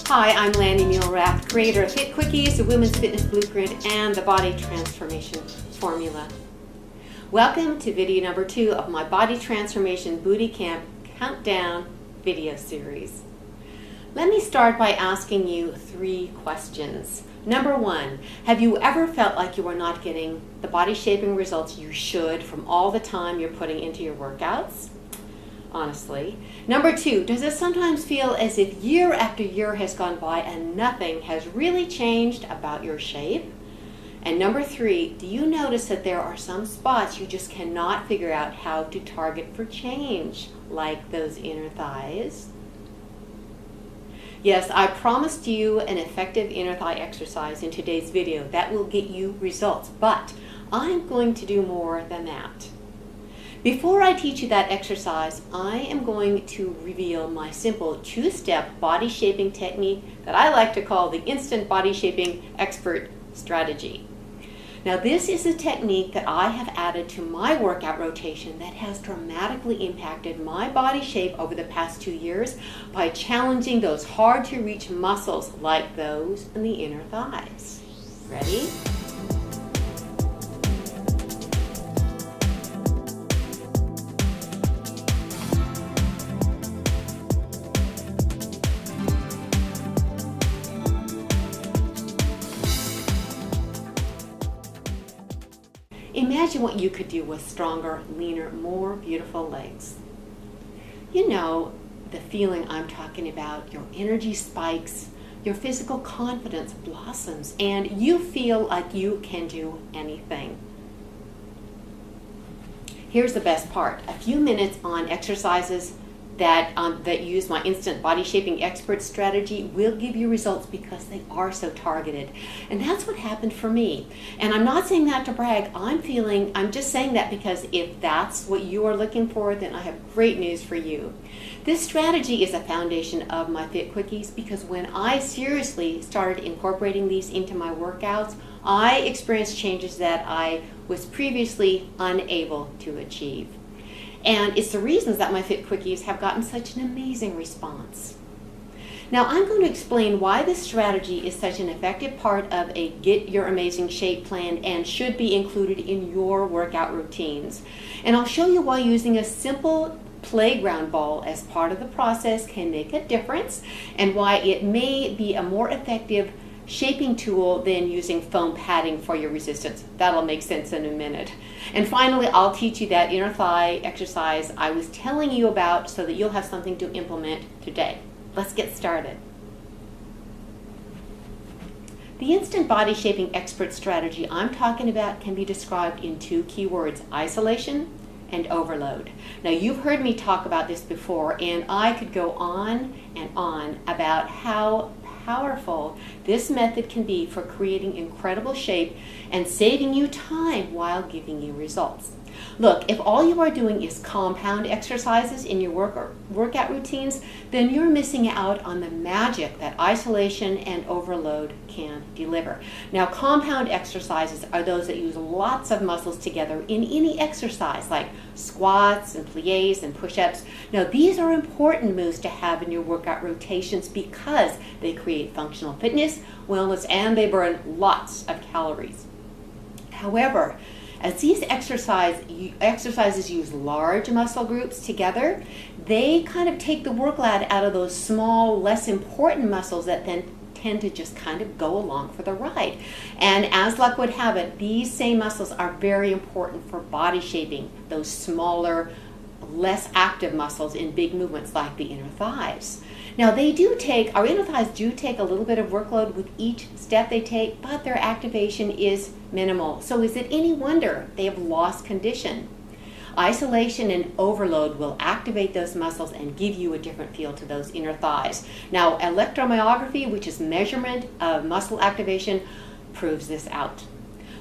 Hi, I'm Lani Muelrath, creator of Fit Quickies, the Women's Fitness Blueprint, and the Body Transformation Formula. Welcome to video number 2 of my Body Transformation Booty Camp Countdown video series. Let me start by asking you 3 questions. Number 1, have you ever felt like you are not getting the body shaping results you should from all the time you're putting into your workouts? Honestly. Number 2, does it sometimes feel as if year after year has gone by and nothing has really changed about your shape? And number 3, do you notice that there are some spots you just cannot figure out how to target for change, like those inner thighs? Yes, I promised you an effective inner thigh exercise in today's video that will get you results, but I'm going to do more than that. Before I teach you that exercise, I am going to reveal my simple 2-step body shaping technique that I like to call the Instant Body Shaping Expert Strategy. Now, this is a technique that I have added to my workout rotation that has dramatically impacted my body shape over the past 2 years by challenging those hard to reach muscles like those in the inner thighs. Ready? Imagine what you could do with stronger, leaner, more beautiful legs. You know the feeling I'm talking about. Your energy spikes, your physical confidence blossoms, and you feel like you can do anything. Here's the best part. A few minutes on exercises that use my Instant Body Shaping Expert Strategy will give you results because they are so targeted. And that's what happened for me. And I'm not saying that to brag. I'm just saying that because if that's what you are looking for, then I have great news for you. This strategy is a foundation of my Fit Quickies because when I seriously started incorporating these into my workouts, I experienced changes that I was previously unable to achieve. And it's the reasons that my Fit Quickies have gotten such an amazing response. Now, I'm going to explain why this strategy is such an effective part of a Get Your Amazing Shape plan and should be included in your workout routines. And I'll show you why using a simple playground ball as part of the process can make a difference and why it may be a more effective shaping tool than using foam padding for your resistance. That'll make sense in a minute. And finally, I'll teach you that inner thigh exercise I was telling you about so that you'll have something to implement today. Let's get started. The Instant Body Shaping Expert Strategy I'm talking about can be described in 2 key words: isolation and overload. Now, you've heard me talk about this before, and I could go on and on about how powerful this method can be for creating incredible shape and saving you time while giving you results. Look, if all you are doing is compound exercises in your workout routines, then you're missing out on the magic that isolation and overload can deliver. Now, compound exercises are those that use lots of muscles together in any exercise, like squats and plies and push-ups. Now, these are important moves to have in your workout rotations because they create functional fitness, wellness, and they burn lots of calories. However, as these exercises use large muscle groups together, they kind of take the workload out of those small, less important muscles that then tend to just kind of go along for the ride. And as luck would have it, these same muscles are very important for body shaping, those smaller, less active muscles in big movements like the inner thighs. Now, our inner thighs do take a little bit of workload with each step they take, but their activation is minimal. So is it any wonder they have lost condition? Isolation and overload will activate those muscles and give you a different feel to those inner thighs. Now, electromyography, which is measurement of muscle activation, proves this out.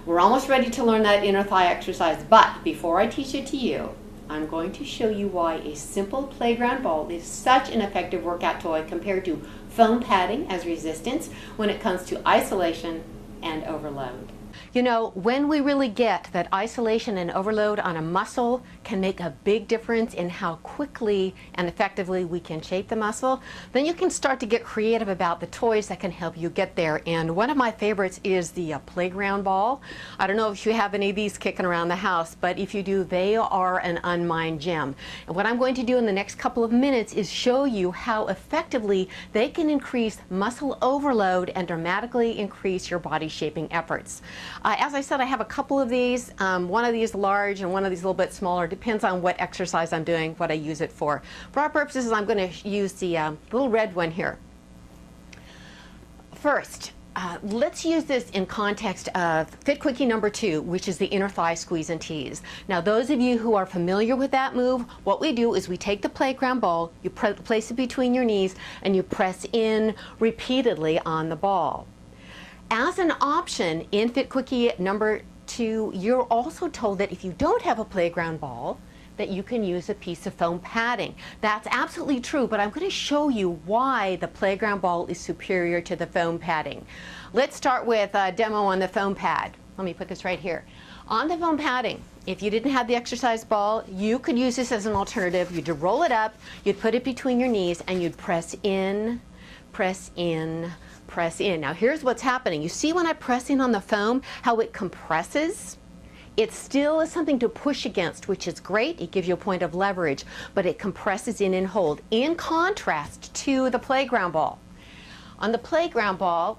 We're almost ready to learn that inner thigh exercise, but before I teach it to you, I'm going to show you why a simple playground ball is such an effective workout toy compared to foam padding as resistance when it comes to isolation and overload. You know, when we really get that isolation and overload on a muscle can make a big difference in how quickly and effectively we can shape the muscle, then you can start to get creative about the toys that can help you get there. And one of my favorites is the playground ball. I don't know if you have any of these kicking around the house, but if you do, they are an unmined gem. And what I'm going to do in the next couple of minutes is show you how effectively they can increase muscle overload and dramatically increase your body shaping efforts. As I said, I have a couple of these, one of these large and one of these a little bit smaller. Depends on what exercise I'm doing, what I use it for. For our purposes, I'm going to use the little red one here. First, let's use this in context of Fit Quickie number 2, which is the inner thigh squeeze and tease. Now, those of you who are familiar with that move, what we do is we take the playground ball, you place it between your knees, and you press in repeatedly on the ball. As an option in Fit Quickie number 2, you're also told that if you don't have a playground ball, that you can use a piece of foam padding. That's absolutely true, but I'm going to show you why the playground ball is superior to the foam padding. Let's start with a demo on the foam pad. Let me put this right here. On the foam padding, if you didn't have the exercise ball, you could use this as an alternative. You'd roll it up, you'd put it between your knees, and you'd press in, press in, press in. Now here's what's happening. You see when I press in on the foam, how it compresses? It still is something to push against, which is great. It gives you a point of leverage, but it compresses in and hold, in contrast to the playground ball. On the playground ball,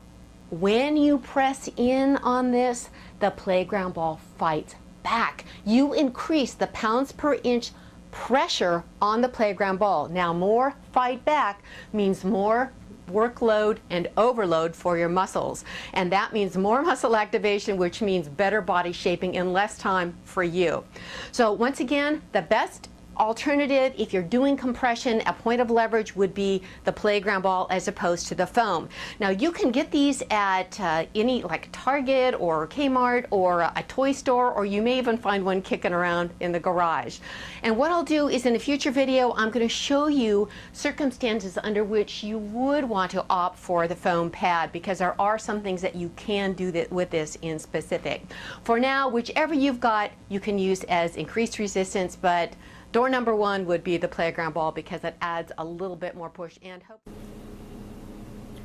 when you press in on this, the playground ball fights back. You increase the pounds per inch pressure on the playground ball. Now, more fight back means more workload and overload for your muscles, and that means more muscle activation, which means better body shaping in less time for you. So once again, the best alternative if you're doing compression, a point of leverage would be the playground ball as opposed to the foam. Now you can get these at any, like Target or Kmart or a toy store, or you may even find one kicking around in the garage. And what I'll do is in a future video, I'm going to show you circumstances under which you would want to opt for the foam pad, because there are some things that you can do with this in specific. For now, whichever you've got, you can use as increased resistance, but door number 1 would be the playground ball because it adds a little bit more push and hope.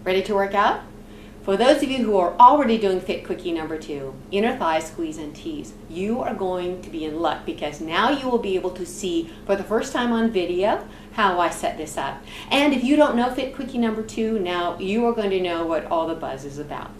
Ready to work out? For those of you who are already doing Fit Quickie number 2, inner thigh squeeze and tease, you are going to be in luck because now you will be able to see for the first time on video how I set this up. And if you don't know Fit Quickie number 2, now you are going to know what all the buzz is about.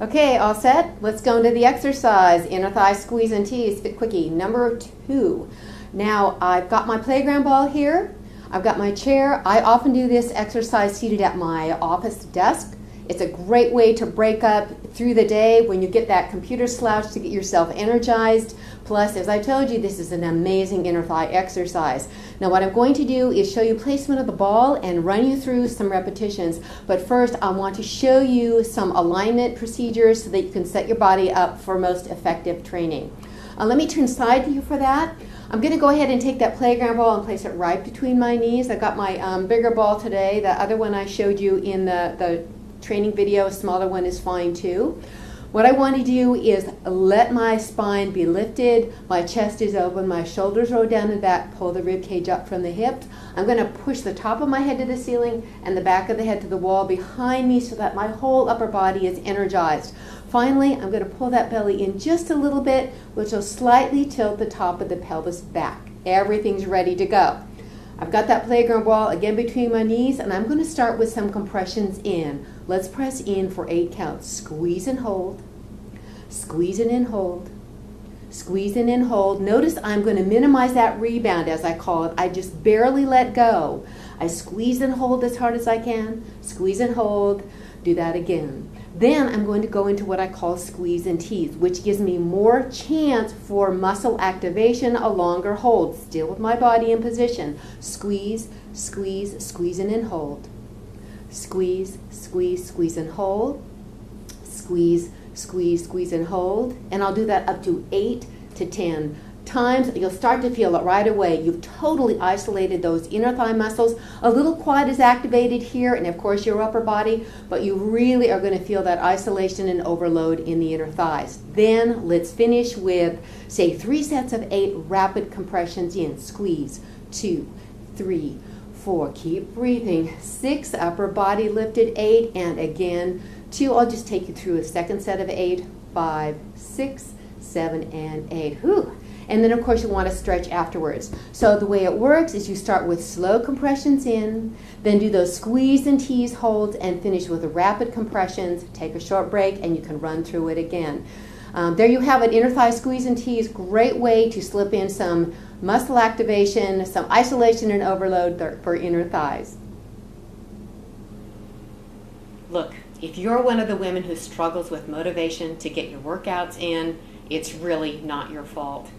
Okay, all set? Let's go into the exercise. Inner thigh squeeze and tease, Fit Quickie number 2. Now, I've got my playground ball here. I've got my chair. I often do this exercise seated at my office desk. It's a great way to break up through the day when you get that computer slouch to get yourself energized. Plus, as I told you, this is an amazing inner thigh exercise. Now, what I'm going to do is show you placement of the ball and run you through some repetitions. But first, I want to show you some alignment procedures so that you can set your body up for most effective training. Let me turn side view for that. I'm going to go ahead and take that playground ball and place it right between my knees. I got my bigger ball today. The other one I showed you in the training video, a smaller one is fine too. What I want to do is let my spine be lifted, my chest is open, my shoulders roll down and back, pull the rib cage up from the hips. I'm going to push the top of my head to the ceiling and the back of the head to the wall behind me so that my whole upper body is energized. Finally, I'm going to pull that belly in just a little bit, which will slightly tilt the top of the pelvis back. Everything's ready to go. I've got that playground ball again between my knees, and I'm going to start with some compressions in. Let's press in for 8 counts. Squeeze and hold. Squeeze in and hold. Squeeze in and hold. Notice I'm going to minimize that rebound, as I call it. I just barely let go. I squeeze and hold as hard as I can. Squeeze and hold. Do that again. Then I'm going to go into what I call squeeze and tease, which gives me more chance for muscle activation, a longer hold. Still with my body in position. Squeeze, squeeze, squeeze in and hold. Squeeze, squeeze, squeeze and hold. Squeeze, squeeze, squeeze and hold. And I'll do that up to 8 to 10 times you'll start to feel it right away. You've totally isolated those inner thigh muscles. A little quad is activated here, and of course your upper body, but you really are going to feel that isolation and overload in the inner thighs. Then let's finish with, say, 3 sets of 8 rapid compressions in. Squeeze, 2, 3, 4. Keep breathing. 6, upper body lifted, 8, and again, 2. I'll just take you through a second set of 8, 5, 6, 7, and 8. Whew. And then, of course, you want to stretch afterwards. So the way it works is you start with slow compressions in, then do those squeeze and tease holds, and finish with the rapid compressions. Take a short break, and you can run through it again. There you have it, inner thigh squeeze and tease. Great way to slip in some muscle activation, some isolation and overload for inner thighs. Look, if you're one of the women who struggles with motivation to get your workouts in, it's really not your fault.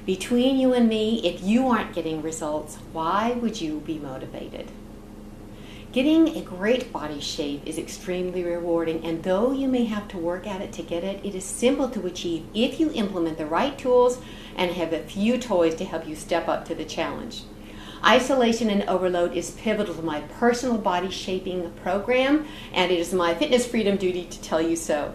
Between you and me, if you aren't getting results, why would you be motivated? Getting a great body shape is extremely rewarding, and though you may have to work at it to get it, it is simple to achieve if you implement the right tools and have a few toys to help you step up to the challenge. Isolation and overload is pivotal to my personal body shaping program, and it is my fitness freedom duty to tell you so.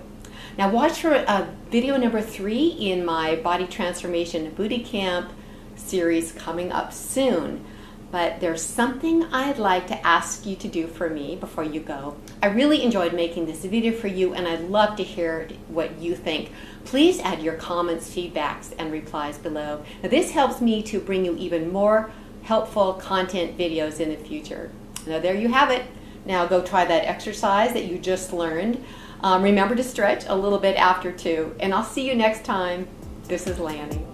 Now watch for video number 3 in my Body Transformation Booty Camp series coming up soon. But there's something I'd like to ask you to do for me before you go. I really enjoyed making this video for you, and I'd love to hear what you think. Please add your comments, feedbacks, and replies below. Now, this helps me to bring you even more helpful content videos in the future. Now there you have it. Now go try that exercise that you just learned. Remember to stretch a little bit after too, and I'll see you next time. This is Lani.